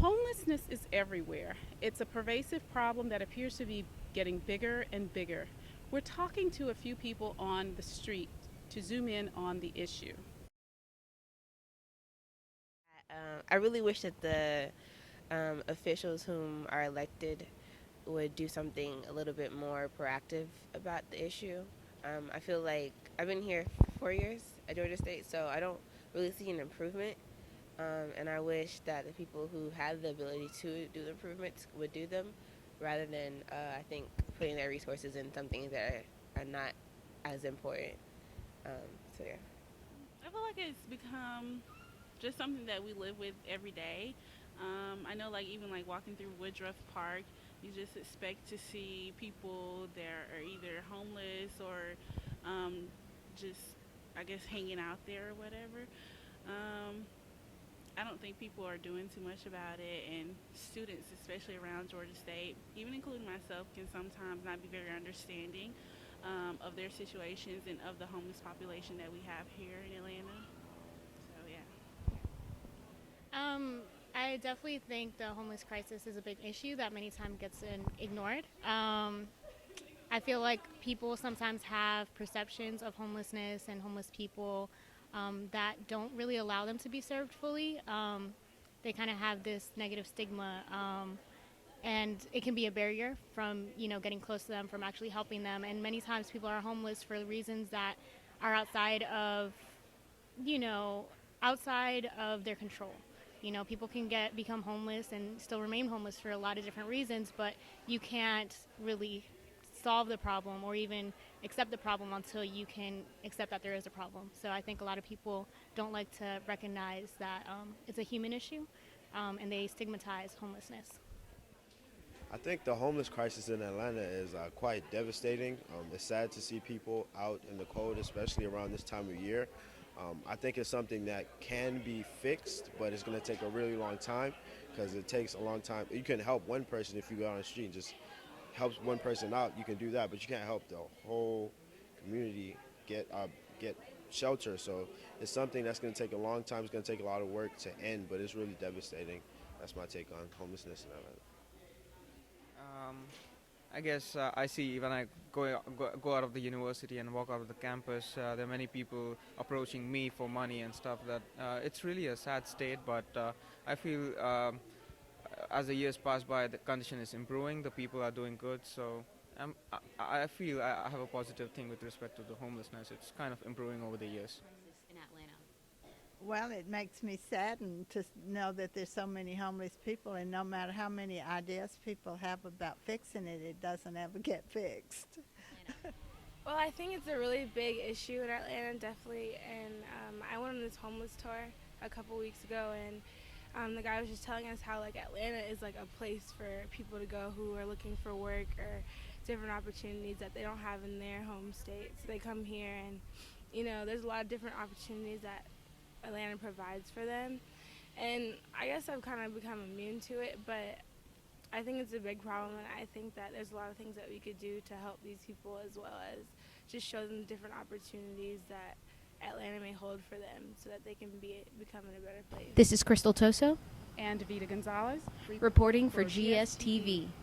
Homelessness is everywhere. It's a pervasive problem that appears to be getting bigger and bigger. We're talking to a few people on the street to zoom in on the issue. I really wish that the officials whom are elected would do something a little bit more proactive about the issue. I feel like I've been here 4 years at Georgia State, so I don't really see an improvement. And I wish that the people who have the ability to do the improvements would do them rather than, I think, putting their resources in something that are not as important. Um, so, yeah. I feel like it's become just something that we live with every day. I know, like even like walking through Woodruff Park, you just expect to see people there are either homeless or just, I guess, hanging out there or whatever. Um, I don't think people are doing too much about it, and students, especially around Georgia State, even including myself, can sometimes not be very understanding of their situations and of the homeless population that we have here in Atlanta. So yeah. Um, I definitely think the homeless crisis is a big issue that many times gets ignored. I feel like people sometimes have perceptions of homelessness and homeless people that don't really allow them to be served fully. They kind of have this negative stigma, and it can be a barrier from getting close to them, from actually helping them. And many times people are homeless for reasons that are you know, outside of their control. People can become homeless and still remain homeless for a lot of different reasons, but you can't really solve the problem or even accept the problem until you can accept that there is a problem. So I think a lot of people don't like to recognize that it's a human issue, and they stigmatize homelessness. I think the homeless crisis in Atlanta is quite devastating. It's sad to see people out in the cold, especially around this time of year. I think it's something that can be fixed, but it's going to take a really long time because it takes a long time. You can help one person if you go on the street and just helps one person out. You can do that, but you can't help the whole community get shelter. So it's something that's going to take a long time. It's going to take a lot of work to end, but it's really devastating. That's my take on homelessness in Atlanta. Um, I guess I see when I go out of the university and walk out of the campus, there are many people approaching me for money and stuff. That it's really a sad state, but I feel as the years pass by, the condition is improving. The people are doing good, so I feel I have a positive thing with respect to the homelessness. It's kind of improving over the years. In Atlanta. Well, it makes me saddened to know that there's so many homeless people, and no matter how many ideas people have about fixing it, it doesn't ever get fixed. Atlanta. Well, I think it's a really big issue in Atlanta, definitely. And I went on this homeless tour a couple weeks ago, and the guy was just telling us how like Atlanta is like a place for people to go who are looking for work or different opportunities that they don't have in their home states. They come here, and there's a lot of different opportunities that Atlanta provides for them. And I guess I've kind of become immune to it, but I think it's a big problem, and I think that there's a lot of things that we could do to help these people, as well as just show them different opportunities that Atlanta may hold for them so that they can become in a better place. This is Crystal Toso And Davita Gonzalez reporting for GSTV. GSTV.